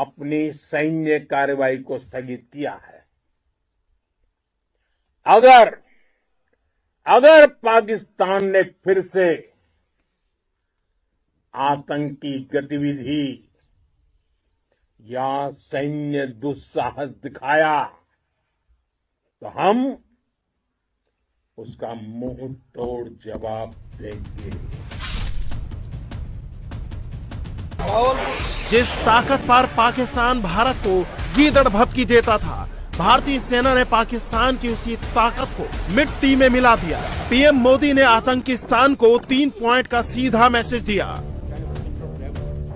अपनी सैन्य कार्रवाई को स्थगित किया है। अगर पाकिस्तान ने फिर से आतंकी गतिविधि या सैन्य दुस्साहस दिखाया तो हम उसका मुंह तोड़ जवाब देंगे। जिस ताकत पर पाकिस्तान भारत को गीदड़ भभकी देता था, भारतीय सेना ने पाकिस्तान की उसी ताकत को मिट्टी में मिला दिया। पीएम मोदी ने आतंकिस्तान को 3 पॉइंट का सीधा मैसेज दिया।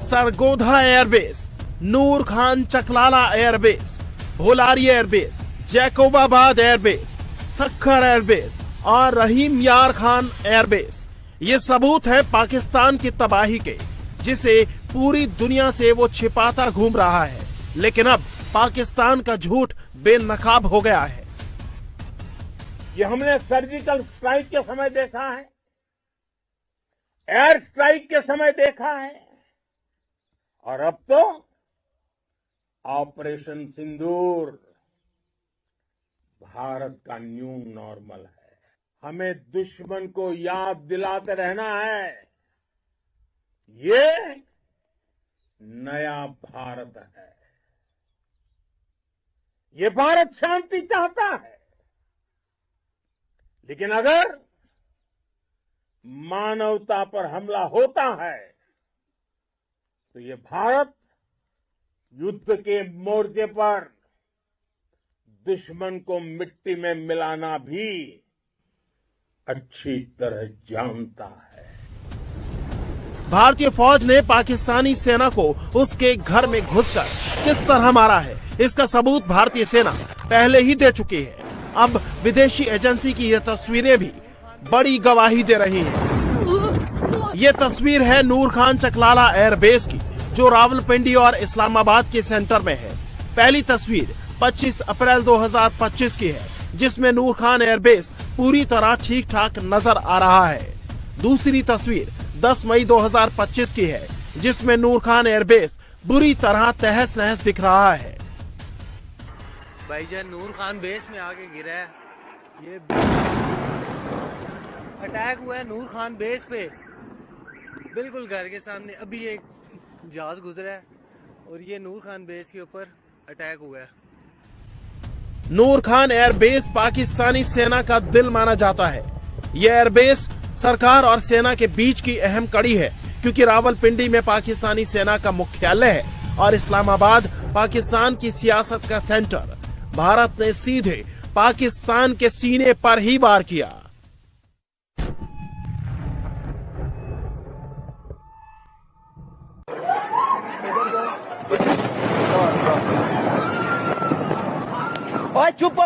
Sargodha airbase, Noor Khan Chaklala airbase, Bholari airbase, Jacobabad airbase, Sukkur airbase और रहीम यार खान एयरबेस, ये सबूत है पाकिस्तान की तबाही के, जिसे पूरी दुनिया से वो छिपाता घूम रहा है। लेकिन अब पाकिस्तान का झूठ बेनकाब हो गया है। ये हमने सर्जिकल स्ट्राइक के समय देखा है, एयर स्ट्राइक के समय देखा है, और अब तो ऑपरेशन सिंदूर भारत का न्यू नॉर्मल है। हमें दुश्मन को याद दिलाते रहना है, ये नया भारत है। ये भारत शांति चाहता है, लेकिन अगर मानवता पर हमला होता है तो ये भारत युद्ध के मोर्चे पर दुश्मन को मिट्टी में मिलाना भी अच्छी तरह जानता है। भारतीय फौज ने पाकिस्तानी सेना को उसके घर में घुसकर किस तरह मारा है, इसका सबूत भारतीय सेना पहले ही दे चुकी है। अब विदेशी एजेंसी की ये तस्वीरें भी बड़ी गवाही दे रही हैं। ये तस्वीर है नूर खान चकलाला एयरबेस की, जो रावलपिंडी और इस्लामाबाद के सेंटर में है। पहली तस्वीर 25 अप्रैल 2025 की है, जिसमें नूर खान एयरबेस पूरी तरह ठीक ठाक नजर आ रहा है। दूसरी तस्वीर 10 मई 2025 की है, जिसमें नूर खान एयरबेस बुरी तरह तहस नहस दिख रहा है। भाईजान नूर खान बेस में आके गिरा है, ये अटैक हुआ है नूर खान बेस पे, बिल्कुल घर के सामने। अभी एक जहाज गुजरा है और ये नूर खान बेस के ऊपर अटैक हुआ है। नूर खान एयरबेस पाकिस्तानी सेना का दिल माना जाता है। यह एयरबेस सरकार और सेना के बीच की अहम कड़ी है, क्योंकि रावलपिंडी में पाकिस्तानी सेना का मुख्यालय है और इस्लामाबाद पाकिस्तान की सियासत का सेंटर। भारत ने सीधे पाकिस्तान के सीने पर ही वार किया। ओए चुप हो,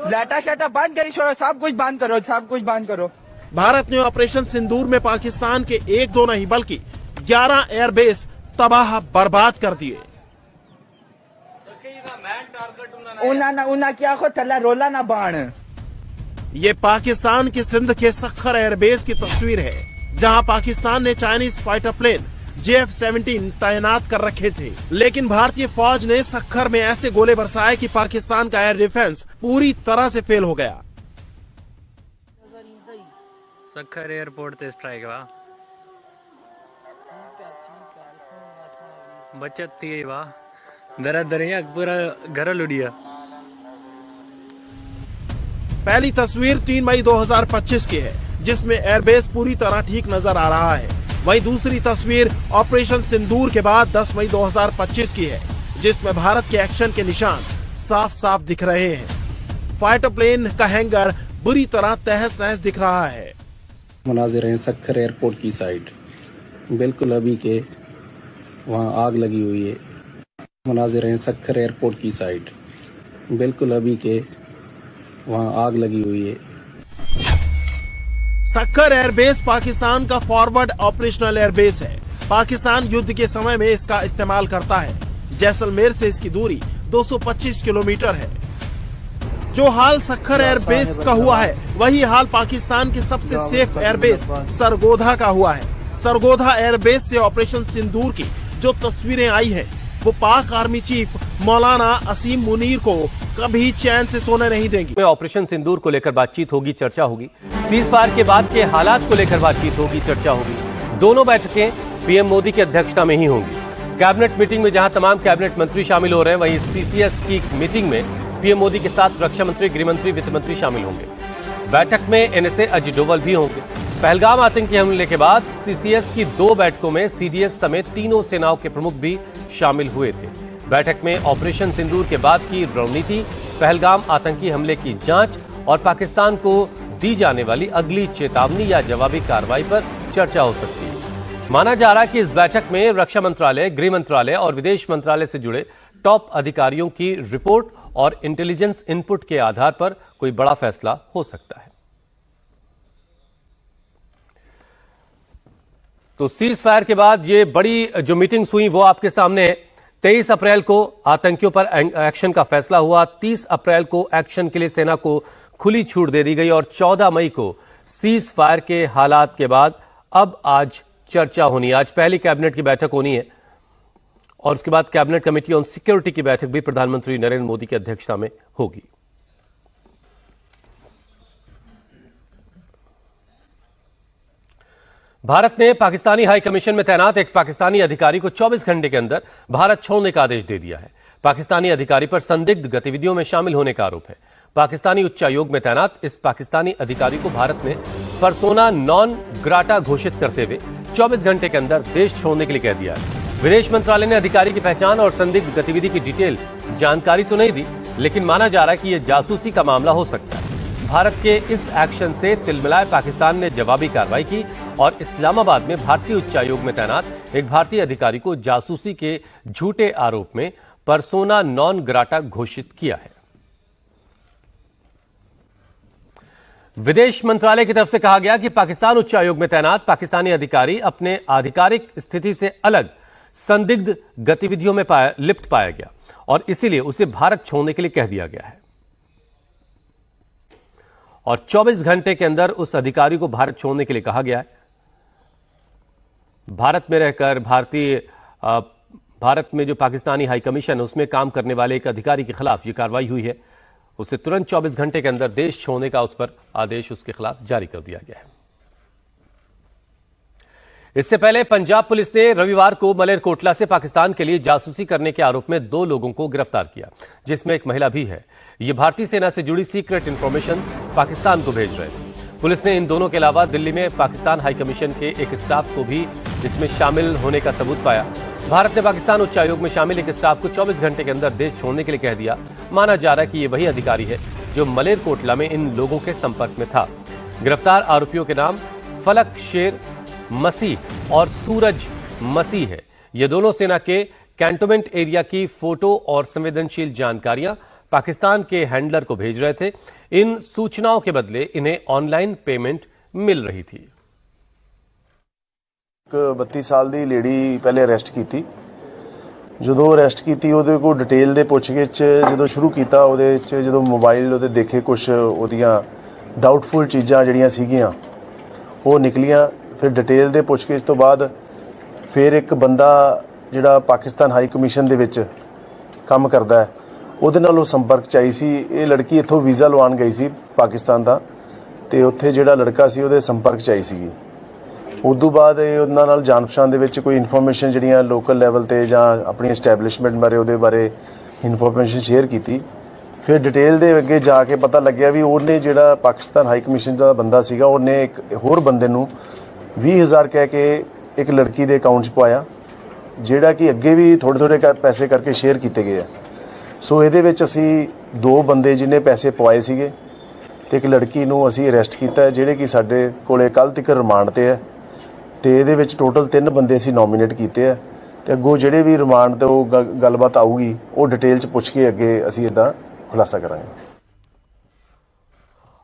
लाटा शाटा बंद करी, छोड़ो, सब कुछ बंद करो, सब कुछ बंद करो। भारत ने ऑपरेशन सिंदूर में पाकिस्तान के 1-2 नहीं बल्कि 11 एयरबेस तबाह बर्बाद कर दिए। उना क्या खो थल्ला रोला ना बाण। ये पाकिस्तान के सिंध के सक्खर एयरबेस की तस्वीर है, जहां पाकिस्तान ने चाइनीज फाइटर प्लेन JF-17 तैनात कर रखे थे। लेकिन भारतीय फौज ने सक्खर में ऐसे गोले बरसाए कि पाकिस्तान का एयर डिफेंस पूरी तरह से फेल हो गया। सक्खर एयरपोर्ट ते स्ट्राइक वा बचत थी वा दरा दरिया पूरा घर लुड़िया। पहली तस्वीर 3 मई 2025 की है, जिसमें एयरबेस पूरी तरह ठीक नजर आ रहा है। वहीं दूसरी तस्वीर ऑपरेशन सिंदूर के बाद 10 मई 2025 की है, जिसमें भारत के एक्शन के निशान साफ साफ दिख रहे हैं। फाइटर प्लेन का हैंगर बुरी तरह तहस नहस दिख रहा है। मनाजिर हैं सक्खर एयरपोर्ट की साइड, बिल्कुल अभी के वहाँ आग लगी हुई है। मनाजिर हैं सक्खर एयरपोर्ट की साइड, बिल्कुल अभी के वहाँ आग लगी हुई है। सक्खर एयरबेस पाकिस्तान का फॉरवर्ड ऑपरेशनल एयरबेस है। पाकिस्तान युद्ध के समय में इसका इस्तेमाल करता है। जैसलमेर से इसकी दूरी 225 किलोमीटर है। जो हाल सक्खर एयरबेस का हुआ है, वही हाल पाकिस्तान के सबसे सेफ एयरबेस सरगोधा का हुआ है। सरगोधा एयरबेस से ऑपरेशन सिंदूर की जो तस्वीरें आई हैं, वो पाक आर्मी चीफ मौलाना असीम मुनीर को कभी चैन से सोने नहीं देंगी। में ऑपरेशन सिंदूर को लेकर बातचीत होगी, चर्चा होगी। सीज फायर के बाद के हालात को लेकर बातचीत होगी, चर्चा होगी। दोनों बैठकें पीएम मोदी की अध्यक्षता में ही होंगी। कैबिनेट मीटिंग में जहां तमाम कैबिनेट मंत्री शामिल हो रहे हैं, वहीं सीसीएस की मीटिंग में पीएम मोदी के साथ रक्षा मंत्री, गृह मंत्री, वित्त मंत्री शामिल होंगे। बैठक में एनएसए अजित डोभाल भी होंगे। पहलगाम आतंकी हमले के बाद सीसीएस की 2 बैठकों में सीडीएस समेत तीनों सेनाओं के प्रमुख भी शामिल हुए थे। बैठक में ऑपरेशन सिंदूर के बाद की रणनीति, पहलगाम आतंकी हमले की जांच और पाकिस्तान को दी जाने वाली अगली चेतावनी या जवाबी कार्रवाई पर चर्चा हो सकती है। माना जा रहा है कि इस बैठक में रक्षा मंत्रालय, गृह मंत्रालय और विदेश मंत्रालय से जुड़े टॉप अधिकारियों की रिपोर्ट और इंटेलिजेंस इनपुट के आधार पर कोई बड़ा फैसला हो सकता है। तो सीज फायर के बाद ये बड़ी जो मीटिंग्स हुई वो आपके सामने है। 23 अप्रैल को आतंकियों पर एक्शन का फैसला हुआ। 30 अप्रैल को एक्शन के लिए सेना को खुली छूट दे दी गई और 14 मई को सीज फायर के हालात के बाद अब आज चर्चा होनी है। आज पहली कैबिनेट की बैठक होनी है और उसके बाद कैबिनेट कमेटी ऑन सिक्योरिटी की बैठक भी प्रधानमंत्री नरेंद्र मोदी की अध्यक्षता में होगी। भारत ने पाकिस्तानी हाई कमीशन में तैनात एक पाकिस्तानी अधिकारी को 24 घंटे के अंदर भारत छोड़ने का आदेश दे दिया है। पाकिस्तानी अधिकारी पर संदिग्ध गतिविधियों में शामिल होने का आरोप है। पाकिस्तानी उच्चायोग में तैनात इस पाकिस्तानी अधिकारी को भारत ने पर्सोना नॉन ग्राटा घोषित करते हुए 24 घंटे के अंदर देश छोड़ने के लिए कह दिया है। विदेश मंत्रालय ने अधिकारी की पहचान और संदिग्ध गतिविधि की डिटेल जानकारी तो नहीं दी, लेकिन माना जा रहा है कि यह जासूसी का मामला हो सकता है। भारत के इस एक्शन से तिलमिलाए पाकिस्तान ने जवाबी कार्रवाई की और इस्लामाबाद में भारतीय उच्चायोग में तैनात एक भारतीय अधिकारी को जासूसी के झूठे आरोप में पर्सोना नॉन ग्राटा घोषित किया है। विदेश मंत्रालय की तरफ से कहा गया कि पाकिस्तान उच्चायोग में तैनात पाकिस्तानी अधिकारी अपने आधिकारिक स्थिति से अलग संदिग्ध गतिविधियों में लिप्त पाया गया और इसीलिए उसे भारत छोड़ने के लिए कह दिया गया है और 24 घंटे के अंदर उस अधिकारी को भारत छोड़ने के लिए कहा गया है। भारत में रहकर भारत में जो पाकिस्तानी हाई कमीशन है उसमें काम करने वाले एक अधिकारी के खिलाफ यह कार्रवाई हुई है। उसे तुरंत 24 घंटे के अंदर देश छोड़ने का उस पर आदेश उसके खिलाफ जारी कर दिया गया है। इससे पहले पंजाब पुलिस ने रविवार को मलेरकोटला से पाकिस्तान के लिए जासूसी करने के आरोप में 2 लोगों को गिरफ्तार किया, जिसमें एक महिला भी है। ये भारतीय सेना से जुड़ी सीक्रेट इंफॉर्मेशन पाकिस्तान को भेज रहे थे। पुलिस ने इन दोनों के अलावा दिल्ली में पाकिस्तान हाई कमीशन के एक स्टाफ को भी इसमें शामिल होने का सबूत पाया। भारत ने पाकिस्तान उच्चायोग में शामिल एक स्टाफ को 24 घंटे के अंदर देश छोड़ने के लिए कह दिया। माना जा रहा है कि यह वही अधिकारी है जो मलेरकोटला में इन लोगों के संपर्क में था। गिरफ्तार आरोपियों के नाम फलक शेर मसीह और सूरज मसीह है। ये दोनों सेना के कैंटोनमेंट एरिया की फोटो और संवेदनशील जानकारियां पाकिस्तान के हैंडलर को भेज रहे थे। इन सूचनाओं के बदले इन्हें ऑनलाइन पेमेंट मिल रही थी। 32 ਸਾਲ ਦੀ ਲੇਡੀ ਪਹਿਲੇ ਅਰੈਸਟ ਕੀਤੀ। ਜਦੋਂ ਅਰੈਸਟ ਕੀਤੀ ਉਹਦੇ ਕੋਲ ਡਿਟੇਲ ਦੇ ਪੁੱਛਗਿੱਛ ਜਦੋਂ ਸ਼ੁਰੂ ਕੀਤਾ, ਉਹਦੇ ਵਿੱਚ ਜਦੋਂ ਮੋਬਾਈਲ ਉਹਦੇ ਦੇਖੇ ਕੁਝ ਉਹਦੀਆਂ ਡਾਊਟਫੁਲ ਚੀਜ਼ਾਂ ਜਿਹੜੀਆਂ ਸੀਗੀਆਂ ਉਹ ਨਿਕਲੀਆਂ। ਫਿਰ ਡਿਟੇਲ ਦੇ ਪੁੱਛਗਿੱਛ ਤੋਂ ਬਾਅਦ ਫਿਰ ਇੱਕ ਬੰਦਾ ਜਿਹੜਾ ਪਾਕਿਸਤਾਨ ਹਾਈ ਕਮਿਸ਼ਨ ਦੇ ਵਿੱਚ ਕੰਮ ਕਰਦਾ ਹੈ ਉਹਦੇ ਨਾਲ ਉਹ ਸੰਪਰਕ 'ਚ ਆਈ ਸੀ। ਇਹ ਲੜਕੀ ਇੱਥੋਂ ਵੀਜ਼ਾ ਲਵਾਉਣ ਗਈ ਸੀ ਪਾਕਿਸਤਾਨ ਦਾ ਤੇ ਉੱਥੇ ਜਿਹੜਾ ਲੜਕਾ ਸੀ ਉਹਦੇ ਸੰਪਰਕ 'ਚ ਆਈ ਸੀਗੀ। ਉਦੋਂ ਬਾਅਦ ਇਹ ਉਹਨਾਂ ਨਾਲ ਜਾਣ ਪਛਾਣ ਦੇ ਵਿੱਚ ਕੋਈ ਇਨਫੋਰਮੇਸ਼ਨ ਜਿਹੜੀਆਂ ਲੋਕਲ ਲੈਵਲ ਤੇ ਜਾਂ ਆਪਣੀ ਐਸਟੈਬਲਿਸ਼ਮੈਂਟ ਬਾਰੇ ਉਹਦੇ ਬਾਰੇ ਇਨਫੋਰਮੇਸ਼ਨ ਸ਼ੇਅਰ ਕੀਤੀ। ਫਿਰ ਡਿਟੇਲ ਦੇ ਅੱਗੇ ਜਾ ਕੇ ਪਤਾ ਲੱਗਿਆ ਵੀ ਉਹਨੇ ਜਿਹੜਾ ਪਾਕਿਸਤਾਨ ਹਾਈ ਕਮਿਸ਼ਨ ਦਾ ਬੰਦਾ ਸੀਗਾ ਉਹਨੇ ਇੱਕ ਹੋਰ ਬੰਦੇ ਨੂੰ 20,000 ਕਹਿ ਕੇ ਇੱਕ ਲੜਕੀ ਦੇ ਅਕਾਊਂਟ 'ਚ ਪਾਇਆ, ਜਿਹੜਾ ਕਿ ਅੱਗੇ ਵੀ ਥੋੜੇ ਥੋੜੇ ਪੈਸੇ ਕਰਕੇ ਸ਼ੇਅਰ ਕੀਤੇ ਗਏ ਆ। ਸੋ ਇਹਦੇ ਵਿੱਚ ਅਸੀਂ 2 ਬੰਦੇ ਜਿਹਨੇ ਪੈਸੇ ਪਵਾਏ ਸੀਗੇ ਤੇ ਇੱਕ ਲੜਕੀ ਨੂੰ ਅਸੀਂ ਅਰੈਸਟ ਕੀਤਾ, ਜਿਹੜੇ ਕਿ ਸਾਡੇ ਕੋਲੇ ਕੱਲ ਤੱਕ ਰਿਮਾਂਡ ਤੇ ਹੈ। ਤੇ ਇਹਦੇ ਵਿੱਚ ਟੋਟਲ 3 ਬੰਦੇ ਅਸੀਂ ਨੋਮੀਨੇਟ ਕੀਤੇ ਆ ਤੇ ਅੱਗੋਂ ਜਿਹੜੇ ਵੀ ਰਿਮਾਂਡ ਤੇ ਉਹ ਗੱਲਬਾਤ ਆਊਗੀ ਉਹ ਡਿਟੇਲ 'ਚ ਪੁੱਛ ਕੇ ਅੱਗੇ ਅਸੀਂ ਇਹਦਾ ਖੁਲਾਸਾ ਕਰਾਂਗੇ।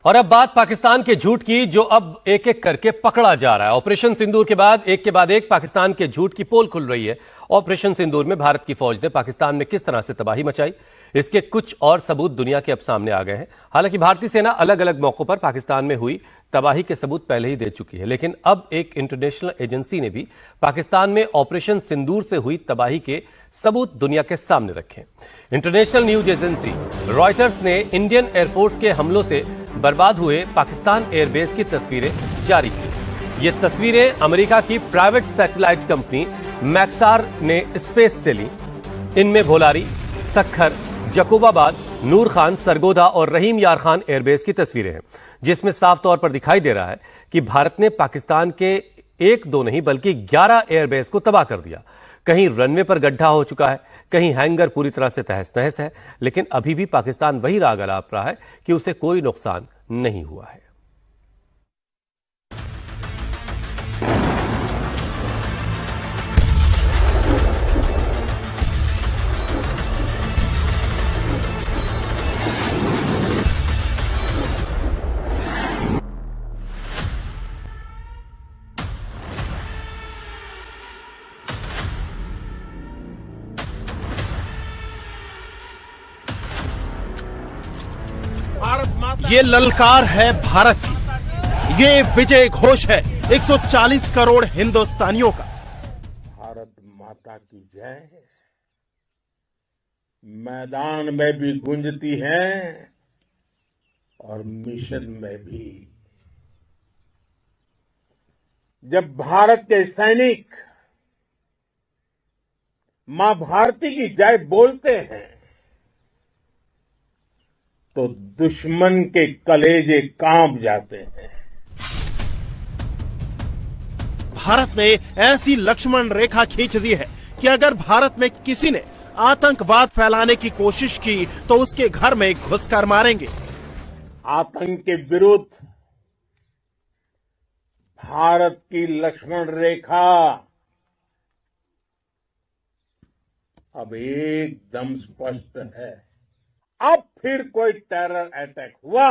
और अब बात पाकिस्तान के झूठ की, जो अब एक एक करके पकड़ा जा रहा है। ऑपरेशन सिंदूर के बाद एक पाकिस्तान के झूठ की पोल खुल रही है। ऑपरेशन सिंदूर में भारत की फौज ने पाकिस्तान में किस तरह से तबाही मचाई, इसके कुछ और सबूत दुनिया के अब सामने आ गए हैं। हालांकि भारतीय सेना अलग अलग मौकों पर पाकिस्तान में हुई तबाही के सबूत पहले ही दे चुकी है, लेकिन अब एक इंटरनेशनल एजेंसी ने भी पाकिस्तान में ऑपरेशन सिंदूर से हुई तबाही के सबूत दुनिया के सामने रखे। इंटरनेशनल न्यूज एजेंसी रॉयटर्स ने इंडियन एयरफोर्स के हमलों से बर्बाद हुए पाकिस्तान एयरबेस की तस्वीरें जारी की। ये तस्वीरें अमेरिका की प्राइवेट सैटेलाइट कंपनी मैक्सार ने स्पेस से ली। इनमें भोलारी, सखर, जकोबाबाद, नूर खान, सरगोधा और रहीम यार खान एयरबेस की तस्वीरें हैं, जिसमें साफ तौर पर दिखाई दे रहा है कि भारत ने पाकिस्तान के एक दो नहीं बल्कि 11 एयरबेस को तबाह कर दिया। कहीं रनवे पर गड्ढा हो चुका है, कहीं हैंगर पूरी तरह से तहस नहस है, लेकिन अभी भी पाकिस्तान वही राग अलाप रहा है कि उसे कोई नुकसान नहीं हुआ है। ये ललकार है भारत की, ये विजय घोष है 140 करोड़ हिंदुस्तानियों का। भारत माता की जय मैदान में भी गूंजती है और मिशन में भी। जब भारत के सैनिक मां भारती की जय बोलते हैं तो दुश्मन के कलेजे कांप जाते हैं। भारत ने ऐसी लक्ष्मण रेखा खींच दी है कि अगर भारत में किसी ने आतंकवाद फैलाने की कोशिश की तो उसके घर में घुसकर मारेंगे। आतंक के विरुद्ध भारत की लक्ष्मण रेखा अब एकदम स्पष्ट है। अब फिर कोई टेरर अटैक हुआ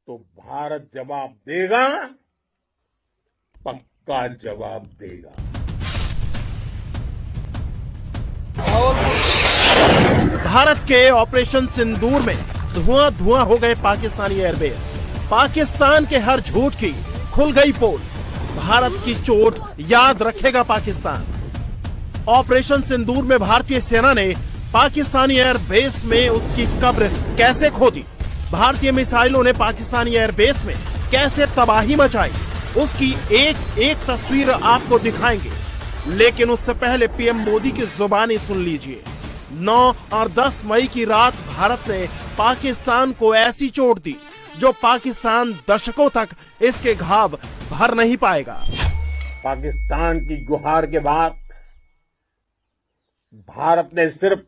तो भारत जवाब देगा, पक्का जवाब देगा। भारत के ऑपरेशन सिंदूर में धुआं धुआं हो गए पाकिस्तानी एयरबेस। पाकिस्तान के हर झूठ की खुल गई पोल। भारत की चोट याद रखेगा पाकिस्तान। ऑपरेशन सिंदूर में भारतीय सेना ने पाकिस्तानी एयरबेस में उसकी कब्र कैसे खोदी, भारतीय मिसाइलों ने पाकिस्तानी एयरबेस में कैसे तबाही मचाई, उसकी एक एक तस्वीर आपको दिखाएंगे। लेकिन उससे पहले पीएम मोदी की जुबानी सुन लीजिए। 9 और 10 मई की रात भारत ने पाकिस्तान को ऐसी चोट दी जो पाकिस्तान दशकों तक इसके घाव भर नहीं पाएगा। पाकिस्तान की गुहार के बाद भारत ने सिर्फ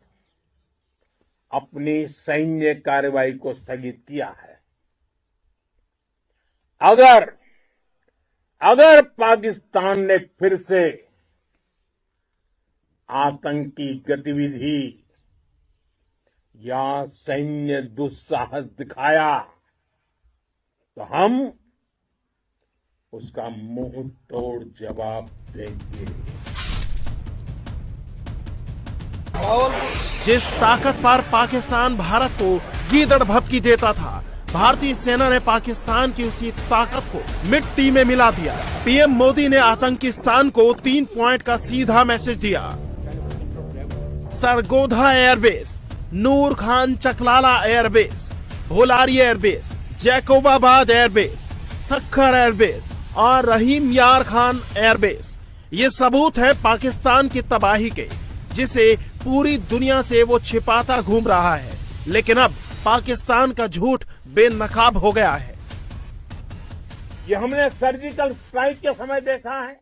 अपनी सैन्य कार्रवाई को स्थगित किया है। अगर पाकिस्तान ने फिर से आतंकी गतिविधि या सैन्य दुस्साहस दिखाया तो हम उसका मुंह तोड़ जवाब देंगे। जिस ताकत पर पाकिस्तान भारत को गीदड़ भभकी देता था, भारतीय सेना ने पाकिस्तान की उसी ताकत को मिट्टी में मिला दिया। पीएम मोदी ने आतंकिस्तान को 3 पॉइंट का सीधा मैसेज दिया। Sargodha airbase, Noor Khan Chaklala airbase, Bholari airbase, Jacobabad airbase, Sukkur airbase और रहीम यार खान एयरबेस, ये सबूत है पाकिस्तान की तबाही के, जिसे पूरी दुनिया से वो छिपाता घूम रहा है। लेकिन अब पाकिस्तान का झूठ बेनकाब हो गया है। ये हमने सर्जिकल स्ट्राइक के समय देखा है,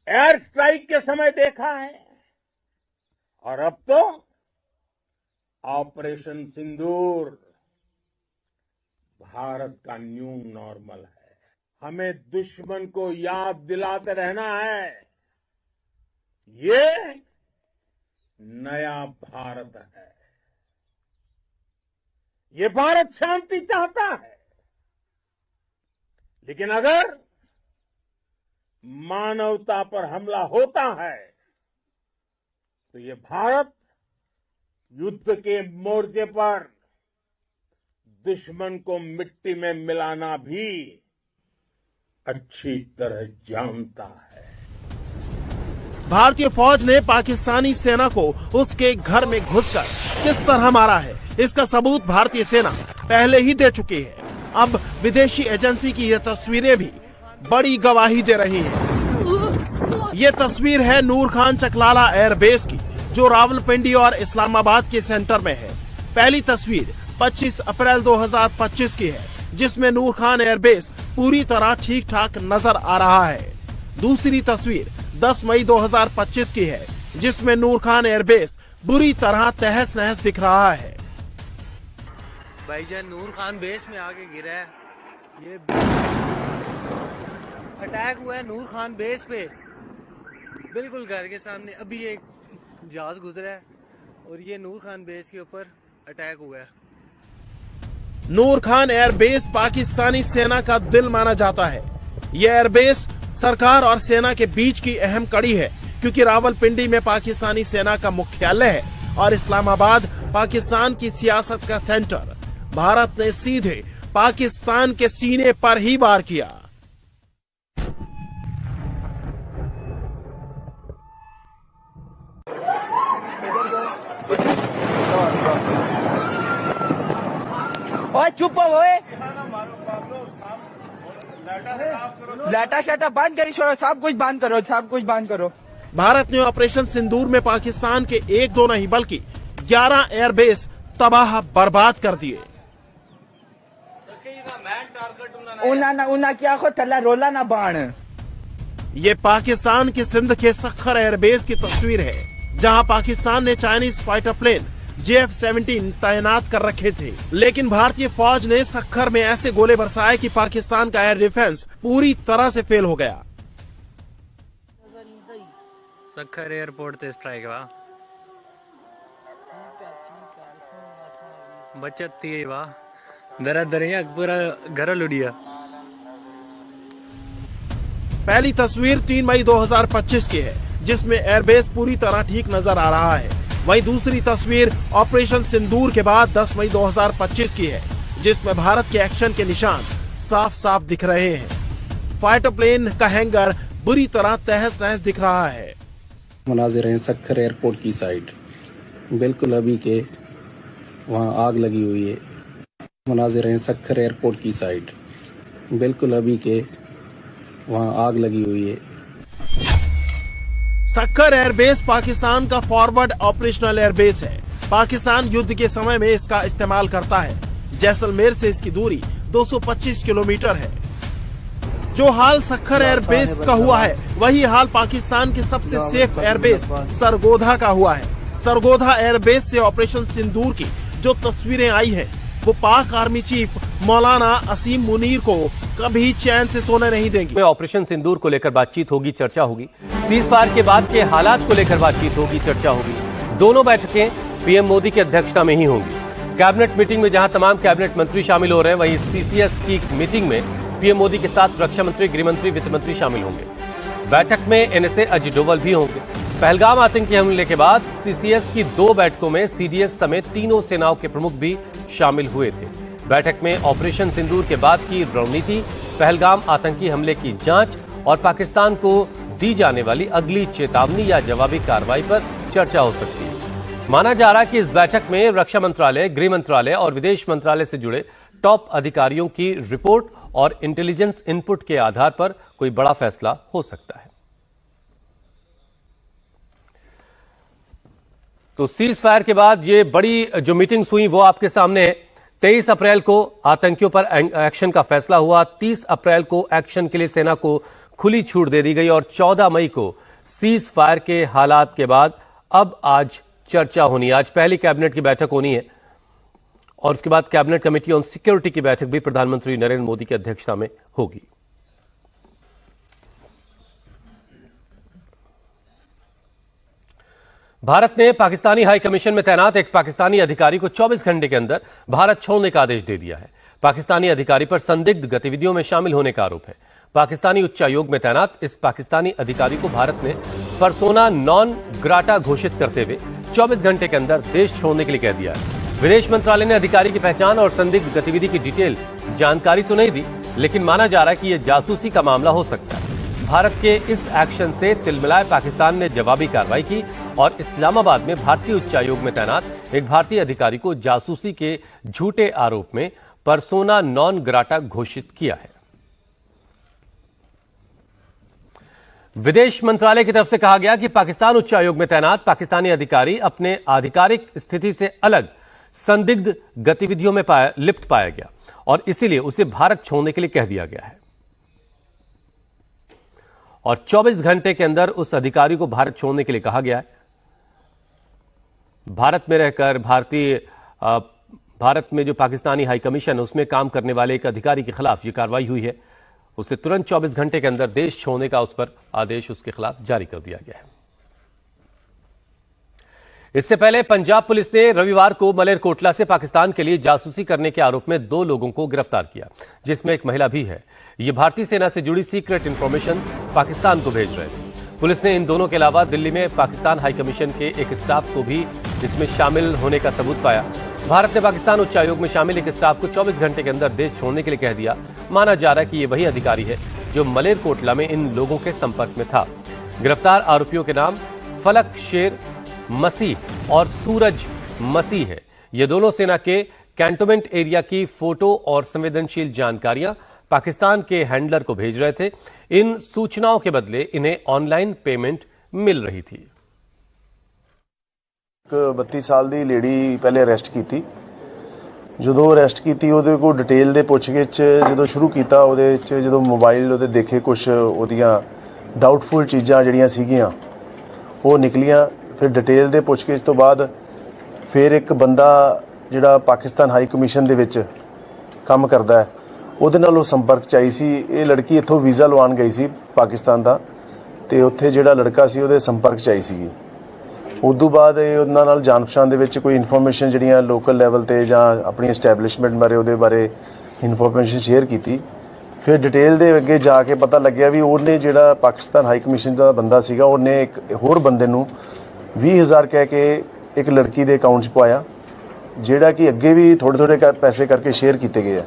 एयर स्ट्राइक के समय देखा है, और अब तो ऑपरेशन सिंदूर भारत का न्यू नॉर्मल है। हमें दुश्मन को याद दिलाते रहना है, ये नया भारत है। ये भारत शांति चाहता है, लेकिन अगर मानवता पर हमला होता है तो ये भारत युद्ध के मोर्चे पर दुश्मन को मिट्टी में मिलाना भी अच्छी तरह जानता है। भारतीय फौज ने पाकिस्तानी सेना को उसके घर में घुसकर किस तरह मारा है, इसका सबूत भारतीय सेना पहले ही दे चुकी है। अब विदेशी एजेंसी की ये तस्वीरें भी बड़ी गवाही दे रही हैं। ये तस्वीर है नूर खान चकलाला एयरबेस की, जो रावलपिंडी और इस्लामाबाद के सेंटर में है। पहली तस्वीर 25 अप्रैल 2025 की है, जिसमें नूर खान एयरबेस पूरी तरह ठीक ठाक नजर आ रहा है। दूसरी तस्वीर 10 मई 2025 की है, जिसमें नूर खान एयरबेस बुरी तरह तहस नहस दिख रहा है। भाईजान नूर खान बेस में आके गिरा है। ये अटैक हुआ है नूर खान बेस पे, बिल्कुल घर के सामने। अभी एक जहाज गुजरा है और ये नूर खान बेस के ऊपर अटैक हुआ है। नूर खान एयरबेस पाकिस्तानी सेना का दिल माना जाता है। यह एयरबेस सरकार और सेना के बीच की अहम कड़ी है, क्योंकि रावलपिंडी में पाकिस्तानी सेना का मुख्यालय है और इस्लामाबाद पाकिस्तान की सियासत का सेंटर। भारत ने सीधे पाकिस्तान के सीने पर ही वार किया। ओए चुप हो, लाटा शाटा बंद करी छोड़ो, सब कुछ बंद करो, सब कुछ बंद करो। भारत ने ऑपरेशन सिंदूर में पाकिस्तान के 1-2 नहीं बल्कि 11 एयरबेस तबाह बर्बाद कर दिए। उना क्या खो तला रोला ना बाण। ये पाकिस्तान के सिंध के सखर एयरबेस की तस्वीर है, जहां पाकिस्तान ने चाइनीज फाइटर प्लेन JF-17 तैनात कर रखे थे, लेकिन भारतीय फौज ने सखर में ऐसे गोले बरसाए कि पाकिस्तान का एयर डिफेंस पूरी तरह से फेल हो गया। सखर एयरपोर्ट से स्ट्राइक हुआ, बचत थी वाह, दरा दरिया पूरा घर लुड़िया। पहली तस्वीर 3 मई 2025 की है, जिसमें एयरबेस पूरी तरह ठीक नजर आ रहा है। वहीं दूसरी तस्वीर ऑपरेशन सिंदूर के बाद 10 मई 2025 की है, जिसमें भारत के एक्शन के निशान साफ साफ दिख रहे हैं। फाइटर प्लेन का हैंगर बुरी तरह तहस नहस दिख रहा है। मनाजिर हैं सखर एयरपोर्ट की साइड, बिल्कुल अभी के वहाँ आग लगी हुई है। मनाजिर हैं सखर एयरपोर्ट की साइड, बिल्कुल अभी के वहाँ आग लगी हुई है। सखर एयरबेस पाकिस्तान का फॉरवर्ड ऑपरेशनल एयरबेस है। पाकिस्तान युद्ध के समय में इसका इस्तेमाल करता है। जैसलमेर से इसकी दूरी 225 किलोमीटर है। जो हाल सखर एयरबेस का हुआ है, वही हाल पाकिस्तान के सबसे सेफ एयरबेस सरगोधा का हुआ है। सरगोधा एयरबेस से ऑपरेशन सिंदूर की जो तस्वीरें आई हैं, वो पाक आर्मी चीफ मौलाना असीम मुनीर को कभी चैन से सोने नहीं देंगे। ऑपरेशन सिंदूर को लेकर बातचीत होगी, चर्चा होगी। सीजफायर के बाद के हालात को लेकर बातचीत होगी, चर्चा होगी। दोनों बैठकें पीएम मोदी की अध्यक्षता में ही होंगी। कैबिनेट मीटिंग में जहां तमाम कैबिनेट मंत्री शामिल हो रहे हैं, वहीं सीसीएस की मीटिंग में पीएम मोदी के साथ रक्षा मंत्री, गृह मंत्री, वित्त मंत्री शामिल होंगे। बैठक में एनएसए अजित डोवल भी होंगे। पहलगाम आतंकी हमले के बाद सीसीएस की 2 बैठकों में सीडीएस समेत तीनों सेनाओं के प्रमुख भी शामिल हुए थे। बैठक में ऑपरेशन सिंदूर के बाद की रणनीति, पहलगाम आतंकी हमले की जांच और पाकिस्तान को दी जाने वाली अगली चेतावनी या जवाबी कार्रवाई पर चर्चा हो सकती है। माना जा रहा है कि इस बैठक में रक्षा मंत्रालय, गृह मंत्रालय और विदेश मंत्रालय से जुड़े टॉप अधिकारियों की रिपोर्ट और इंटेलिजेंस इनपुट के आधार पर कोई बड़ा फैसला हो सकता है। तो सीज फायर के बाद ये बड़ी जो मीटिंग्स हुई वो आपके सामने है। 23 अप्रैल को आतंकियों पर एक्शन का फैसला हुआ। 30 अप्रैल को एक्शन के लिए सेना को खुली छूट दे दी गई और 14 मई को सीज फायर के हालात के बाद अब आज चर्चा होनी है। आज पहली कैबिनेट की बैठक होनी है और उसके बाद कैबिनेट कमेटी ऑन सिक्योरिटी की बैठक भी प्रधानमंत्री नरेंद्र मोदी की अध्यक्षता में होगी। भारत ने पाकिस्तानी हाई कमीशन में तैनात एक पाकिस्तानी अधिकारी को 24 घंटे के अंदर भारत छोड़ने का आदेश दे दिया है। पाकिस्तानी अधिकारी पर संदिग्ध गतिविधियों में शामिल होने का आरोप है। पाकिस्तानी उच्चायोग में तैनात इस पाकिस्तानी अधिकारी को भारत ने पर्सोना नॉन ग्राटा घोषित करते हुए 24 घंटे के अंदर देश छोड़ने के लिए कह दिया है। विदेश मंत्रालय ने अधिकारी की पहचान और संदिग्ध गतिविधि की डिटेल जानकारी तो नहीं दी, लेकिन माना जा रहा है कि यह जासूसी का मामला हो सकता है। भारत के इस एक्शन से तिलमिलाए पाकिस्तान ने जवाबी कार्रवाई की और इस्लामाबाद में भारतीय उच्चायोग में तैनात एक भारतीय अधिकारी को जासूसी के झूठे आरोप में पर्सोना नॉन ग्राटा घोषित किया है। विदेश मंत्रालय की तरफ से कहा गया कि पाकिस्तान उच्चायोग में तैनात पाकिस्तानी अधिकारी अपने आधिकारिक स्थिति से अलग संदिग्ध गतिविधियों में लिप्त पाया गया और इसीलिए उसे भारत छोड़ने के लिए कह दिया गया है और 24 घंटे के अंदर उस अधिकारी को भारत छोड़ने के लिए कहा गया है। भारत में रहकर भारत में जो पाकिस्तानी हाई कमीशन है उसमें काम करने वाले एक अधिकारी के खिलाफ यह कार्रवाई हुई है। उसे तुरंत 24 घंटे के अंदर देश छोड़ने का उस पर आदेश उसके खिलाफ जारी कर दिया गया है। इससे पहले पंजाब पुलिस ने रविवार को मलेरकोटला से पाकिस्तान के लिए जासूसी करने के आरोप में 2 लोगों को गिरफ्तार किया, जिसमें एक महिला भी है। ये भारतीय सेना से जुड़ी सीक्रेट इंफॉर्मेशन पाकिस्तान को भेज रहे थे। पुलिस ने इन दोनों के अलावा दिल्ली में पाकिस्तान हाई कमीशन के एक स्टाफ को भी इसमें शामिल होने का सबूत पाया। भारत ने पाकिस्तान उच्चायोग में शामिल एक स्टाफ को 24 घंटे के अंदर देश छोड़ने के लिए कह दिया। माना जा रहा है कि यह वही अधिकारी है जो मलेरकोटला में इन लोगों के संपर्क में था। गिरफ्तार आरोपियों के नाम फलक शेर मसीह और सूरज मसीह है। ये दोनों सेना के कैंटोनमेंट एरिया की फोटो और संवेदनशील जानकारियां पाकिस्तान के हैंडलर को भेज रहे थे। इन सूचनाओं के बदले इन्हें ऑनलाइन पेमेंट मिल रही थी। 32 ਸਾਲ ਦੀ ਲੇਡੀ ਪਹਿਲੇ ਅਰੈਸਟ ਕੀਤੀ। ਜਦੋਂ ਅਰੈਸਟ ਕੀਤੀ ਉਹਦੇ ਕੋਲ ਡਿਟੇਲ ਦੇ ਪੁੱਛਗਿੱਛ ਜਦੋਂ ਸ਼ੁਰੂ ਕੀਤਾ, ਉਹਦੇ ਵਿੱਚ ਜਦੋਂ ਮੋਬਾਈਲ ਉਹਦੇ ਦੇਖੇ ਕੁਝ ਉਹਦੀਆਂ ਡਾਊਟਫੁਲ ਚੀਜ਼ਾਂ ਜਿਹੜੀਆਂ ਸੀਗੀਆਂ ਉਹ ਨਿਕਲੀਆਂ। ਫਿਰ ਡਿਟੇਲ ਦੇ ਪੁੱਛਗਿੱਛ ਤੋਂ ਬਾਅਦ ਫਿਰ ਇੱਕ ਬੰਦਾ ਜਿਹੜਾ ਪਾਕਿਸਤਾਨ ਹਾਈ ਕਮਿਸ਼ਨ ਦੇ ਵਿੱਚ ਕੰਮ ਕਰਦਾ ਹੈ ਉਹਦੇ ਨਾਲ ਉਹ ਸੰਪਰਕ 'ਚ ਆਈ ਸੀ। ਇਹ ਲੜਕੀ ਇੱਥੋਂ ਵੀਜ਼ਾ ਲਵਾਉਣ ਗਈ ਸੀ ਪਾਕਿਸਤਾਨ ਦਾ ਤੇ ਉੱਥੇ ਜਿਹੜਾ ਲੜਕਾ ਸੀ ਉਹਦੇ ਸੰਪਰਕ 'ਚ ਆਈ ਸੀਗੀ। ਉਦੋਂ ਬਾਅਦ ਇਹ ਉਹਨਾਂ ਨਾਲ ਜਾਣ ਪਛਾਣ ਦੇ ਵਿੱਚ ਕੋਈ ਇਨਫੋਰਮੇਸ਼ਨ ਜਿਹੜੀਆਂ ਲੋਕਲ ਲੈਵਲ ਤੇ ਜਾਂ ਆਪਣੀ ਐਸਟੈਬਲਿਸ਼ਮੈਂਟ ਬਾਰੇ ਉਹਦੇ ਬਾਰੇ ਇਨਫੋਰਮੇਸ਼ਨ ਸ਼ੇਅਰ ਕੀਤੀ। ਫਿਰ ਡਿਟੇਲ ਦੇ ਅੱਗੇ ਜਾ ਕੇ ਪਤਾ ਲੱਗਿਆ ਵੀ ਉਹਨੇ ਜਿਹੜਾ ਪਾਕਿਸਤਾਨ ਹਾਈ ਕਮਿਸ਼ਨ ਦਾ ਬੰਦਾ ਸੀਗਾ ਉਹਨੇ ਇੱਕ ਹੋਰ ਬੰਦੇ ਨੂੰ 20,000 ਕਹਿ ਕੇ ਇੱਕ ਲੜਕੀ ਦੇ ਅਕਾਊਂਟ 'ਚ ਪਾਇਆ, ਜਿਹੜਾ ਕਿ ਅੱਗੇ ਵੀ ਥੋੜੇ ਥੋੜੇ ਪੈਸੇ ਕਰਕੇ ਸ਼ੇਅਰ ਕੀਤੇ ਗਏ ਆ।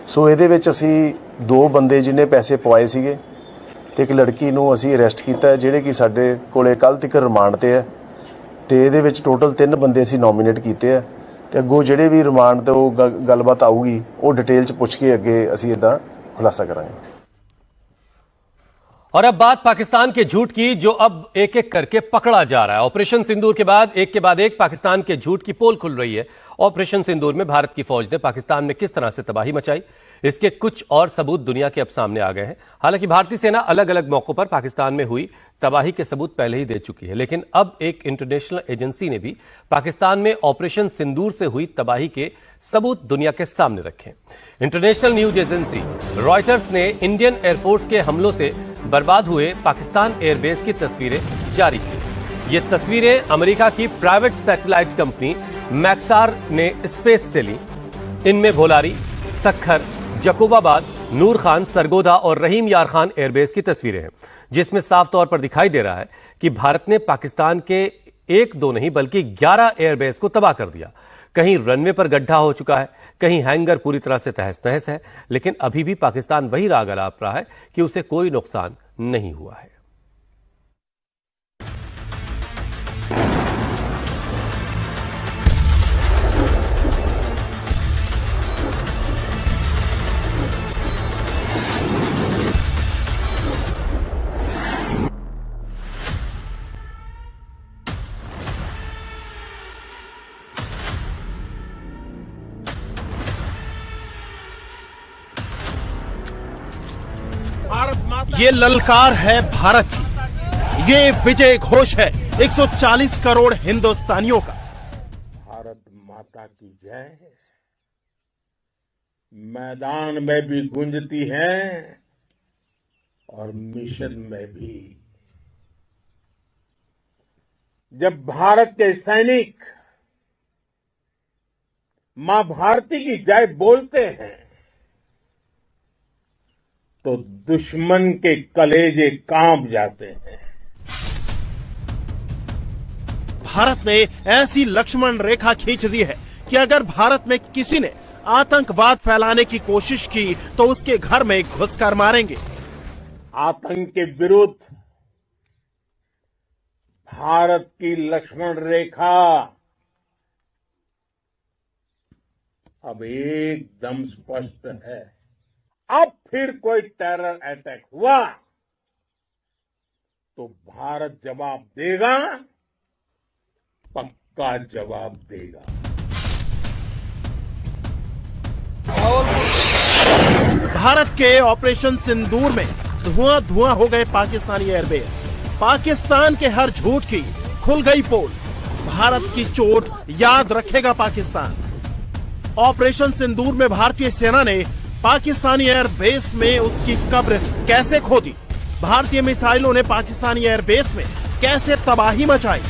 ਸੋ ਇਹਦੇ ਵਿੱਚ ਅਸੀਂ 2 ਬੰਦੇ ਜਿਹਨੇ ਪੈਸੇ ਪਵਾਏ ਸੀਗੇ ਤੇ ਇੱਕ ਲੜਕੀ ਨੂੰ ਅਸੀਂ ਅਰੈਸਟ ਕੀਤਾ, ਜਿਹੜੇ ਕਿ ਸਾਡੇ ਕੋਲੇ ਕੱਲ੍ਹ ਤੱਕ ਰਿਮਾਂਡ ਤੇ ਹੈ। ਤੇ ਇਹਦੇ ਵਿੱਚ ਟੋਟਲ 3 ਬੰਦੇ ਅਸੀਂ ਨੋਮੀਨੇਟ ਕੀਤੇ ਆ ਤੇ ਅੱਗੋਂ ਜਿਹੜੇ ਵੀ ਰਿਮਾਂਡ ਤੇ ਉਹ ਗੱਲਬਾਤ ਆਊਗੀ ਉਹ ਡਿਟੇਲ 'ਚ ਪੁੱਛ ਕੇ ਅੱਗੇ ਅਸੀਂ ਇਹਦਾ खुलासा कराएंगे। और अब बात पाकिस्तान के झूठ की, जो अब एक एक करके पकड़ा जा रहा है। ऑपरेशन सिंदूर के बाद एक पाकिस्तान के झूठ की पोल खुल रही है। ऑपरेशन सिंदूर में भारत की फौज ने पाकिस्तान में किस तरह से तबाही मचाई, इसके कुछ और सबूत दुनिया के अब सामने आ गए हैं। हालांकि भारतीय सेना अलग अलग मौकों पर पाकिस्तान में हुई तबाही के सबूत पहले ही दे चुकी है, लेकिन अब एक इंटरनेशनल एजेंसी ने भी पाकिस्तान में ऑपरेशन सिंदूर से हुई तबाही के सबूत दुनिया के सामने रखे। इंटरनेशनल न्यूज एजेंसी रॉयटर्स ने इंडियन एयरफोर्स के हमलों से बर्बाद हुए पाकिस्तान एयरबेस की तस्वीरें जारी की। ये तस्वीरें अमेरिका की प्राइवेट सैटेलाइट कंपनी मैक्सार ने स्पेस से ली। इनमें भोलारी, सखर, जकोबाबाद, नूर खान, सरगोधा और रहीम यार खान एयरबेस की तस्वीरें हैं, जिसमें साफ तौर पर दिखाई दे रहा है कि भारत ने पाकिस्तान के 1-2 नहीं बल्कि 11 एयरबेस को तबाह कर दिया। कहीं रनवे पर गड्ढा हो चुका है, कहीं हैंगर पूरी तरह से तहस नहस है, लेकिन अभी भी पाकिस्तान वही राग अलाप रहा है कि उसे कोई नुकसान नहीं हुआ है। ये ललकार है भारत की, ये विजय घोष है 140 करोड़ हिंदुस्तानियों का। भारत माता की जय मैदान में भी गूंजती है और मिशन में भी। जब भारत के सैनिक मां भारती की जय बोलते हैं तो दुश्मन के कलेजे कांप जाते हैं। भारत ने ऐसी लक्ष्मण रेखा खींच दी है कि अगर भारत में किसी ने आतंकवाद फैलाने की कोशिश की तो उसके घर में घुसकर मारेंगे। आतंक के विरुद्ध भारत की लक्ष्मण रेखा अब एकदम स्पष्ट है। अब फिर कोई टेरर अटैक हुआ तो भारत जवाब देगा, पक्का जवाब देगा। भारत के ऑपरेशन सिंदूर में धुआं हो गए पाकिस्तानी एयरबेस। पाकिस्तान के हर झूठ की खुल गई पोल। भारत की चोट याद रखेगा पाकिस्तान। ऑपरेशन सिंदूर में भारतीय सेना ने पाकिस्तानी एयरबेस में उसकी कब्र कैसे खोदी, भारतीय मिसाइलों ने पाकिस्तानी एयरबेस में कैसे तबाही मचाई,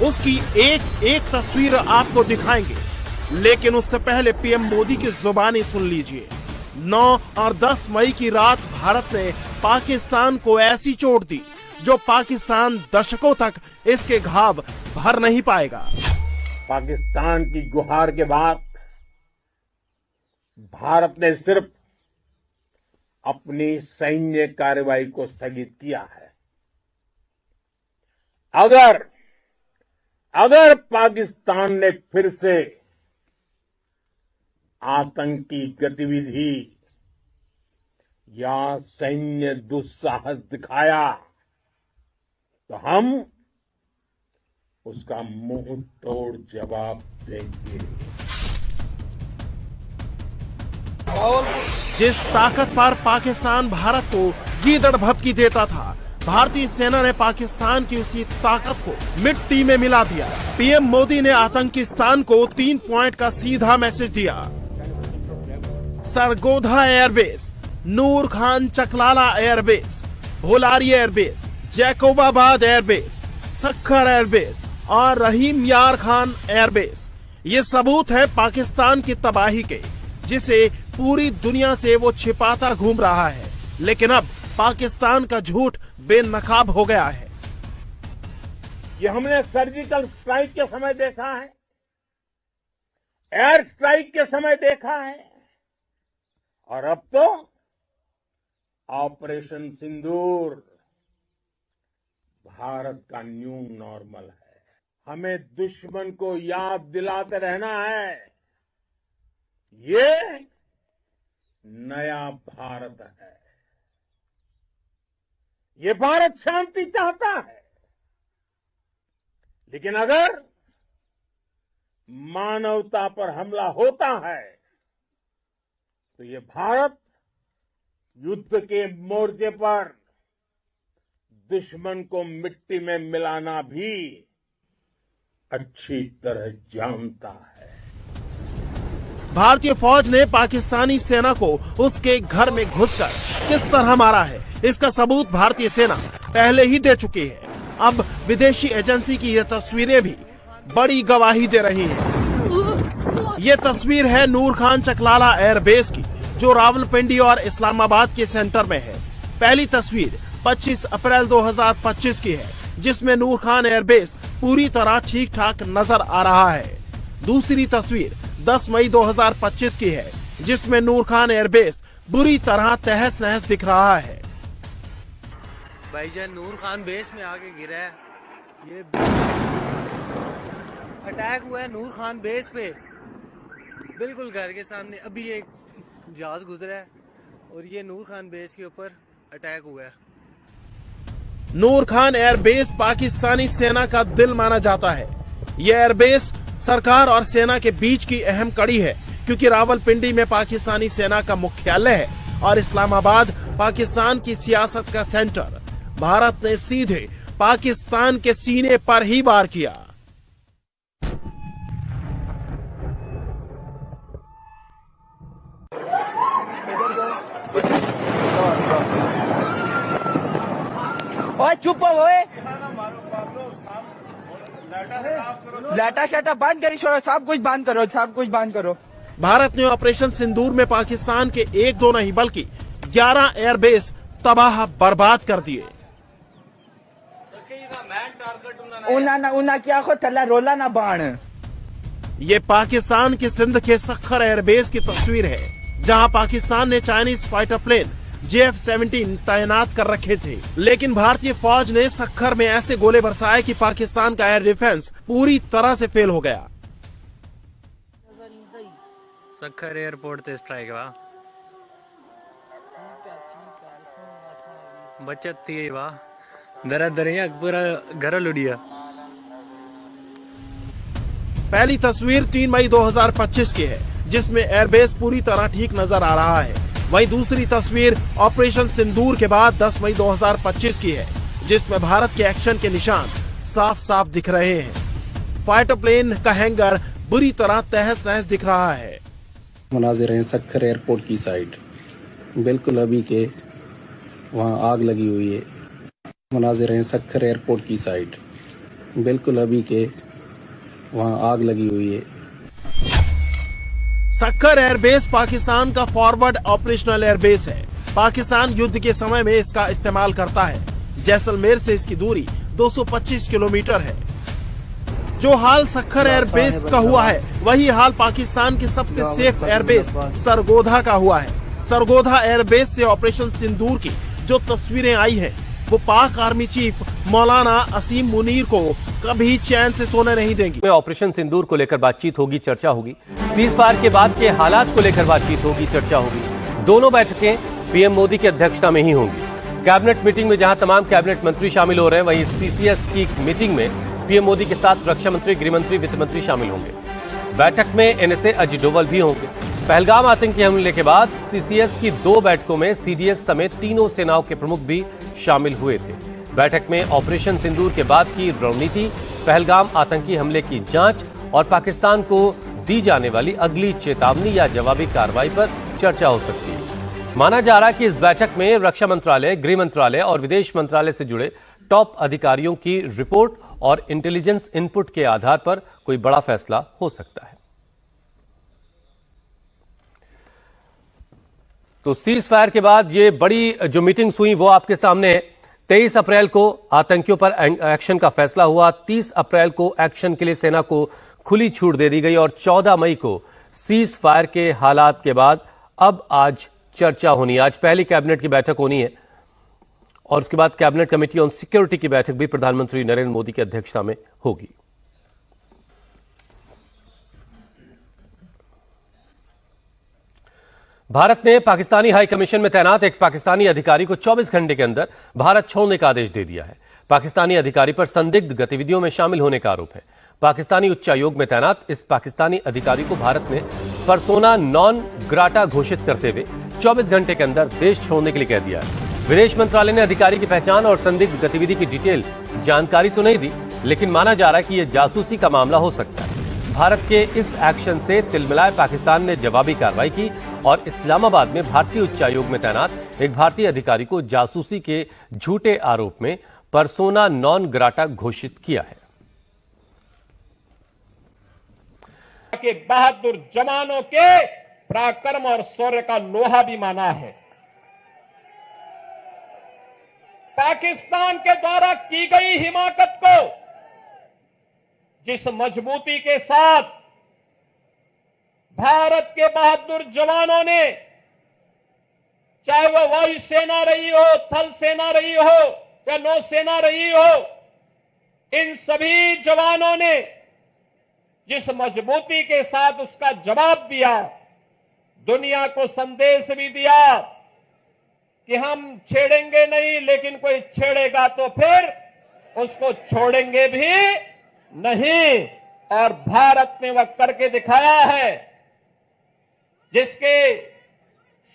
उसकी एक एक तस्वीर आपको दिखाएंगे। लेकिन उससे पहले पीएम मोदी की जुबानी सुन लीजिए। 9 और 10 मई की रात भारत ने पाकिस्तान को ऐसी चोट दी जो पाकिस्तान दशकों तक इसके घाव भर नहीं पाएगा। पाकिस्तान की गुहार के बाद भारत ने सिर्फ अपनी सैन्य कार्रवाई को स्थगित किया है। अगर पाकिस्तान ने फिर से आतंकी गतिविधि या सैन्य दुस्साहस दिखाया तो हम उसका मुंह तोड़ जवाब देंगे। जिस ताकत पर पाकिस्तान भारत को गीदड़ भभकी देता था, भारतीय सेना ने पाकिस्तान की उसी ताकत को मिट्टी में मिला दिया। पीएम मोदी ने आतंकिस्तान को 3 पॉइंट का सीधा मैसेज दिया। Sargodha airbase, Noor Khan Chaklala airbase, Bholari airbase, Jacobabad airbase, Sukkur airbase और रहीम यार खान एयरबेस, ये सबूत है पाकिस्तान की तबाही के, जिसे पूरी दुनिया से वो छिपाता घूम रहा है। लेकिन अब पाकिस्तान का झूठ बेनकाब हो गया है। ये हमने सर्जिकल स्ट्राइक के समय देखा है, एयर स्ट्राइक के समय देखा है, और अब तो ऑपरेशन सिंदूर भारत का न्यू नॉर्मल है। हमें दुश्मन को याद दिलाते रहना है, ये नया भारत है। ये भारत शांति चाहता है, लेकिन अगर मानवता पर हमला होता है तो ये भारत युद्ध के मोर्चे पर दुश्मन को मिट्टी में मिलाना भी अच्छी तरह जानता है। भारतीय फौज ने पाकिस्तानी सेना को उसके घर में घुसकर किस तरह मारा है, इसका सबूत भारतीय सेना पहले ही दे चुकी है। अब विदेशी एजेंसी की ये तस्वीरें भी बड़ी गवाही दे रही हैं। ये तस्वीर है नूर खान चकलाला एयरबेस की, जो रावलपिंडी और इस्लामाबाद के सेंटर में है। पहली तस्वीर 25 अप्रैल 2025 की है, जिसमें नूर खान एयरबेस पूरी तरह ठीक ठाक नजर आ रहा है। दूसरी तस्वीर 10 मई 2025 की है, जिसमें नूर खान एयरबेस बुरी तरह तहस नहस दिख रहा है। भाईजान नूर खान बेस में आके गिरा है। ये अटैक हुआ है नूर खान बेस पे, बिल्कुल घर के सामने। अभी एक जहाज गुजरा है और ये नूर खान बेस के ऊपर अटैक हुआ है। नूर खान एयरबेस पाकिस्तानी सेना का दिल माना जाता है। यह एयरबेस सरकार और सेना के बीच की अहम कड़ी है, क्योंकि रावलपिंडी में पाकिस्तानी सेना का मुख्यालय है और इस्लामाबाद पाकिस्तान की सियासत का सेंटर। भारत ने सीधे पाकिस्तान के सीने पर ही वार किया। ओए चुप हो ओए। लाटा शाटा बंद करी छोड़ो, सब कुछ बंद करो, सब कुछ बंद करो। भारत ने ऑपरेशन सिंदूर में पाकिस्तान के 1-2 नहीं बल्कि 11 एयरबेस तबाह बर्बाद कर दिए। उना क्या खो थल्ला रोला ना बाण। ये पाकिस्तान के सिंध के सखर एयरबेस की तस्वीर है, जहां पाकिस्तान ने चाइनीज फाइटर प्लेन JF-17 तैनात कर रखे थे, लेकिन भारतीय फौज ने सखर में ऐसे गोले बरसाए कि पाकिस्तान का एयर डिफेंस पूरी तरह से फेल हो गया। सखर एयरपोर्ट से स्ट्राइक हुआ, बचत थी वाह, दरा दरिया पूरा घर लुड़िया। पहली तस्वीर 3 मई 2025 की है, जिसमें एयरबेस पूरी तरह ठीक नजर आ रहा है। वहीं दूसरी तस्वीर ऑपरेशन सिंदूर के बाद 10 मई 2025 की है, जिसमें भारत के एक्शन के निशान साफ साफ दिख रहे हैं। फाइटर प्लेन का हैंगर बुरी तरह तहस नहस दिख रहा है। मनाजिर हैं सखर एयरपोर्ट की साइड, बिल्कुल अभी के वहाँ आग लगी हुई है। मनाजिर हैं सखर एयरपोर्ट की साइड, बिल्कुल अभी के वहाँ आग लगी हुई है। सखर एयरबेस पाकिस्तान का फॉरवर्ड ऑपरेशनल एयरबेस है। पाकिस्तान युद्ध के समय में इसका इस्तेमाल करता है। जैसलमेर से इसकी दूरी 225 किलोमीटर है। जो हाल सखर एयरबेस का हुआ है, वही हाल पाकिस्तान के सबसे सेफ एयरबेस सरगोधा का हुआ है। सरगोधा एयरबेस से ऑपरेशन सिंदूर की जो तस्वीरें आई हैं, वो पाक आर्मी चीफ मौलाना असीम मुनीर को कभी चैन से सोने नहीं देंगी। ऑपरेशन सिंदूर को लेकर बातचीत होगी, चर्चा होगी। सीज फायर के बाद के हालात को लेकर बातचीत होगी, चर्चा होगी। दोनों बैठकें पीएम मोदी की अध्यक्षता में ही होंगी। कैबिनेट मीटिंग में जहां तमाम कैबिनेट मंत्री शामिल हो रहे हैं, वहीं सीसीएस की मीटिंग में पीएम मोदी के साथ रक्षा मंत्री, गृह मंत्री, वित्त मंत्री शामिल होंगे। बैठक में एनएसए अजित डोभाल भी होंगे। पहलगाम आतंकी हमले के बाद सीसीएस की 2 बैठकों में सीडीएस समेत तीनों सेनाओं के प्रमुख भी शामिल हुए थे। बैठक में ऑपरेशन सिंदूर के बाद की रणनीति, पहलगाम आतंकी हमले की जांच और पाकिस्तान को दी जाने वाली अगली चेतावनी या जवाबी कार्रवाई पर चर्चा हो सकती है। माना जा रहा है कि इस बैठक में रक्षा मंत्रालय, गृह मंत्रालय और विदेश मंत्रालय से जुड़े टॉप अधिकारियों की रिपोर्ट और इंटेलिजेंस इनपुट के आधार पर कोई बड़ा फैसला हो सकता है। तो सीज फायर के बाद ये बड़ी जो मीटिंग्स हुई वो आपके सामने है। 23 अप्रैल को आतंकियों पर एक्शन का फैसला हुआ। 30 अप्रैल को एक्शन के लिए सेना को खुली छूट दे दी गई और 14 मई को सीज फायर के हालात के बाद अब आज चर्चा होनी है। आज पहली कैबिनेट की बैठक होनी है और उसके बाद कैबिनेट कमेटी ऑन सिक्योरिटी की बैठक भी प्रधानमंत्री नरेंद्र मोदी की अध्यक्षता में होगी। भारत ने पाकिस्तानी हाई कमीशन में तैनात एक पाकिस्तानी अधिकारी को 24 घंटे के अंदर भारत छोड़ने का आदेश दे दिया है। पाकिस्तानी अधिकारी पर संदिग्ध गतिविधियों में शामिल होने का आरोप है। पाकिस्तानी उच्चायोग में तैनात इस पाकिस्तानी अधिकारी को भारत ने पर्सोना नॉन ग्राटा घोषित करते हुए 24 घंटे के अंदर देश छोड़ने के लिए कह दिया है। विदेश मंत्रालय ने अधिकारी की पहचान और संदिग्ध गतिविधि की डिटेल जानकारी तो नहीं दी, लेकिन माना जा रहा है कि यह जासूसी का मामला हो सकता है। भारत के इस एक्शन से तिलमिलाए पाकिस्तान ने जवाबी कार्रवाई की और इस्लामाबाद में भारतीय उच्चायोग में तैनात एक भारतीय अधिकारी को जासूसी के झूठे आरोप में पर्सोना नॉन ग्राटा घोषित किया है। के बहादुर जवानों के पराक्रम और शौर्य का लोहा भी माना है। पाकिस्तान के द्वारा की गई हिमाकत को जिस मजबूती के साथ भारत के बहादुर जवानों ने, चाहे वो वायुसेना रही हो, थल सेना रही हो या नौसेना रही हो, इन सभी जवानों ने जिस मजबूती के साथ उसका जवाब दिया, दुनिया को संदेश भी दिया कि हम छेड़ेंगे नहीं, लेकिन कोई छेड़ेगा तो फिर उसको छोड़ेंगे भी नहीं। और भारत ने वह करके दिखाया है, जिसके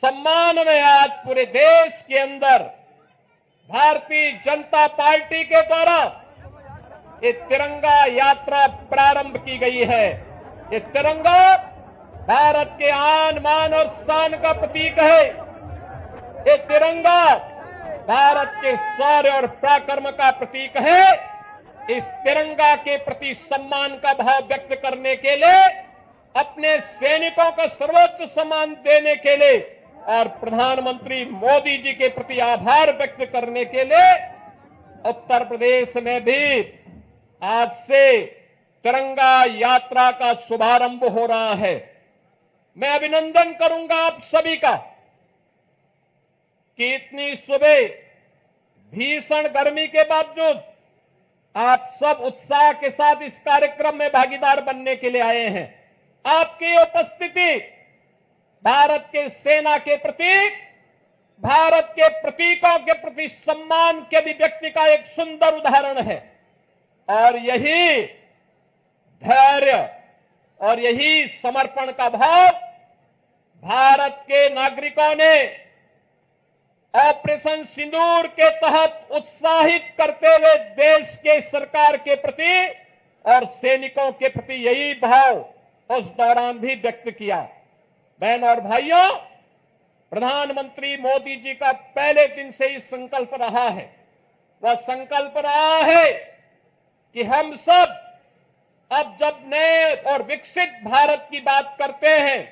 सम्मान में आज पूरे देश के अंदर भारतीय जनता पार्टी के द्वारा ये तिरंगा यात्रा प्रारंभ की गई है। ये तिरंगा भारत के आन, मान और शान का प्रतीक है। ये तिरंगा भारत के शौर्य और पराक्रम का प्रतीक है। इस तिरंगा के प्रति सम्मान का भाव व्यक्त करने के लिए, अपने सैनिकों को सर्वोच्च सम्मान देने के लिए और प्रधानमंत्री मोदी जी के प्रति आभार व्यक्त करने के लिए उत्तर प्रदेश में भी आज से तिरंगा यात्रा का शुभारंभ हो रहा है। मैं अभिनंदन करूंगा आप सभी का कि इतनी सुबह भीषण गर्मी के बावजूद आप सब उत्साह के साथ इस कार्यक्रम में भागीदार बनने के लिए आए हैं। आपकी उपस्थिति भारत के सेना के प्रतीक, भारत के प्रतीकों के प्रति सम्मान के अभिव्यक्ति का एक सुंदर उदाहरण है और यही धैर्य और यही समर्पण का भाव भारत के नागरिकों ने ऑपरेशन सिंदूर के तहत उत्साहित करते हुए देश के सरकार के प्रति और सैनिकों के प्रति यही भाव उस दौरान भी व्यक्त किया। बहन और भाइयों, प्रधानमंत्री मोदी जी का पहले दिन से ही संकल्प रहा है, वह संकल्प रहा है कि हम सब अब जब नए और विकसित भारत की बात करते हैं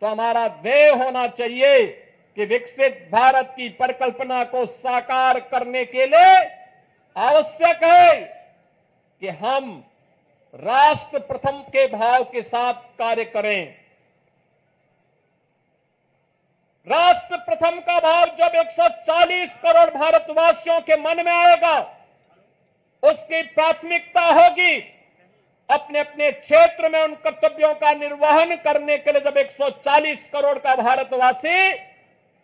तो हमारा ध्येय होना चाहिए कि विकसित भारत की परिकल्पना को साकार करने के लिए आवश्यक है कि हम राष्ट्र प्रथम के भाव के साथ कार्य करें। राष्ट्र प्रथम का भाव जब 140 करोड़ भारतवासियों के मन में आएगा, उसकी प्राथमिकता होगी अपने अपने क्षेत्र में उन कर्तव्यों का निर्वहन करने के लिए। जब 140 करोड़ का भारतवासी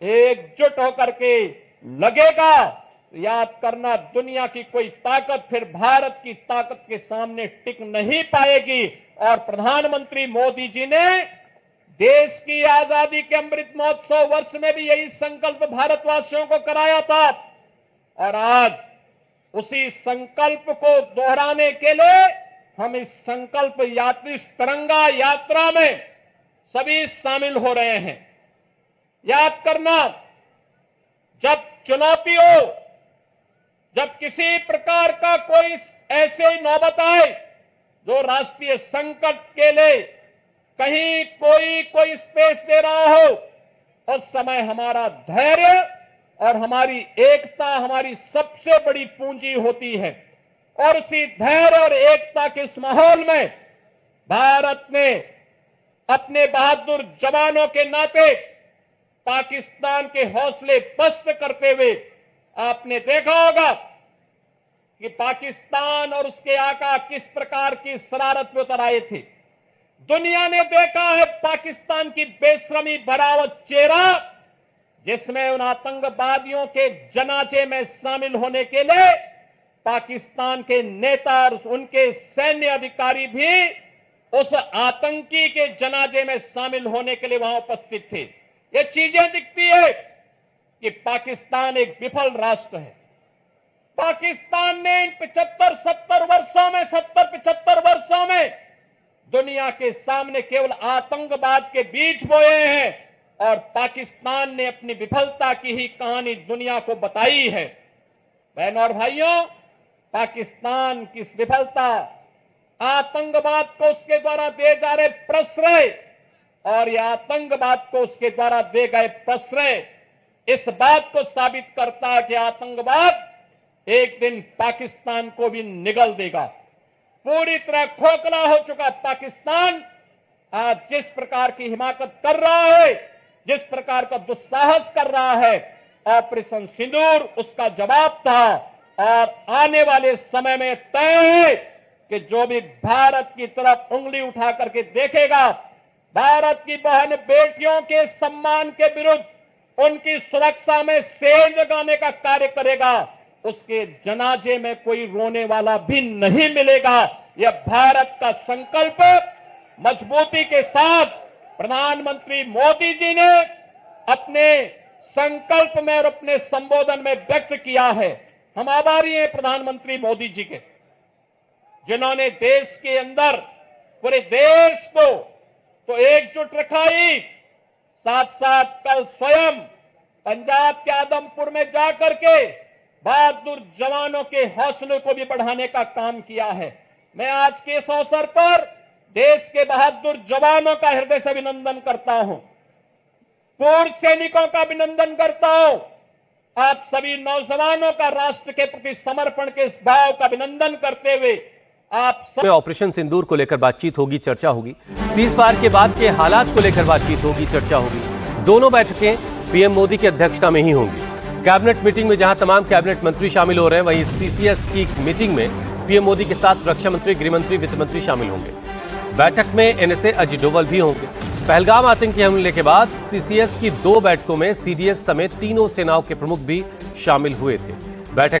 एकजुट होकर के लगेगा, याद करना, दुनिया की कोई ताकत फिर भारत की ताकत के सामने टिक नहीं पाएगी। और प्रधानमंत्री मोदी जी ने देश की आजादी के अमृत महोत्सव वर्ष में भी यही संकल्प भारतवासियों को कराया था और आज उसी संकल्प को दोहराने के लिए हम इस संकल्प यात्री तिरंगा यात्रा में सभी शामिल हो रहे हैं। याद करना, जब चुनौती हो, जब किसी प्रकार का कोई ऐसे नौबत आए जो राष्ट्रीय संकट के लिए कहीं कोई स्पेस दे रहा हो, उस समय हमारा धैर्य और हमारी एकता हमारी सबसे बड़ी पूंजी होती है। और उसी धैर्य और एकता के इस माहौल में भारत ने अपने बहादुर जवानों के नाते पाकिस्तान के हौसले पस्त करते हुए, आपने देखा होगा कि पाकिस्तान और उसके आका किस प्रकार की शरारत में उतर आए थे। दुनिया ने देखा है पाकिस्तान की बेशर्मी भरा चेहरा, जिसमें उन आतंकवादियों के जनाजे में शामिल होने के लिए पाकिस्तान के नेता और उनके सैन्य अधिकारी भी उस आतंकी के जनाजे में शामिल होने के लिए वहां उपस्थित थे। ये चीजें दिखती है कि पाकिस्तान एक विफल राष्ट्र है। पाकिस्तान ने इन 75 वर्षों में दुनिया के सामने केवल आतंकवाद के बीज बोए हैं और पाकिस्तान ने अपनी विफलता की ही कहानी दुनिया को बताई है। बहनों और भाइयों, पाकिस्तान की विफलता, आतंकवाद को उसके द्वारा दिए जा रहे प्रश्रय और यह आतंकवाद को उसके द्वारा दिए गए प्रश्रय इस बात को साबित करता है कि आतंकवाद एक दिन पाकिस्तान को भी निगल देगा। पूरी तरह खोखला हो चुका पाकिस्तान आज जिस प्रकार की हिमाकत कर रहा है, जिस प्रकार का दुस्साहस कर रहा है, ऑपरेशन सिंदूर उसका जवाब था। और आने वाले समय में तय है कि जो भी भारत की तरफ उंगली उठा करके देखेगा, भारत की बहन बेटियों के सम्मान के विरुद्ध उनकी सुरक्षा में सेंध लगाने का कार्य करेगा, उसके जनाजे में कोई रोने वाला भी नहीं मिलेगा। यह भारत का संकल्प मजबूती के साथ प्रधानमंत्री मोदी जी ने अपने संकल्प में और अपने संबोधन में व्यक्त किया है। हम आभारी हैं प्रधानमंत्री मोदी जी के, जिन्होंने देश के अंदर पूरे देश को तो एकजुट रखा ही, साथ साथ कल स्वयं पंजाब के आदमपुर में जाकर के बहादुर जवानों के हौसले को भी बढ़ाने का काम किया है। मैं आज के इस अवसर पर देश के बहादुर जवानों का हृदय से अभिनंदन करता हूं, पूर्व सैनिकों का अभिनंदन करता हूं, आप सभी नौजवानों का राष्ट्र के प्रति समर्पण के इस भाव का अभिनंदन करते हुए आप में ऑपरेशन सिंदूर को लेकर बातचीत होगी, चर्चा होगी। सीज फायर के बाद के हालात को लेकर बातचीत होगी, चर्चा होगी। दोनों बैठकें पीएम मोदी की अध्यक्षता में ही होंगी। कैबिनेट मीटिंग में जहां तमाम कैबिनेट मंत्री शामिल हो रहे हैं, वहीं सीसीएस की मीटिंग में पीएम मोदी के साथ रक्षा मंत्री, गृह मंत्री, वित्त मंत्री शामिल होंगे। बैठक में एनएसए अजित डोभाल भी होंगे। पहलगाम आतंकी हमले के बाद सीसीएस की 2 बैठकों में सीडीएस समेत तीनों सेनाओं के प्रमुख भी शामिल हुए थे। बैठक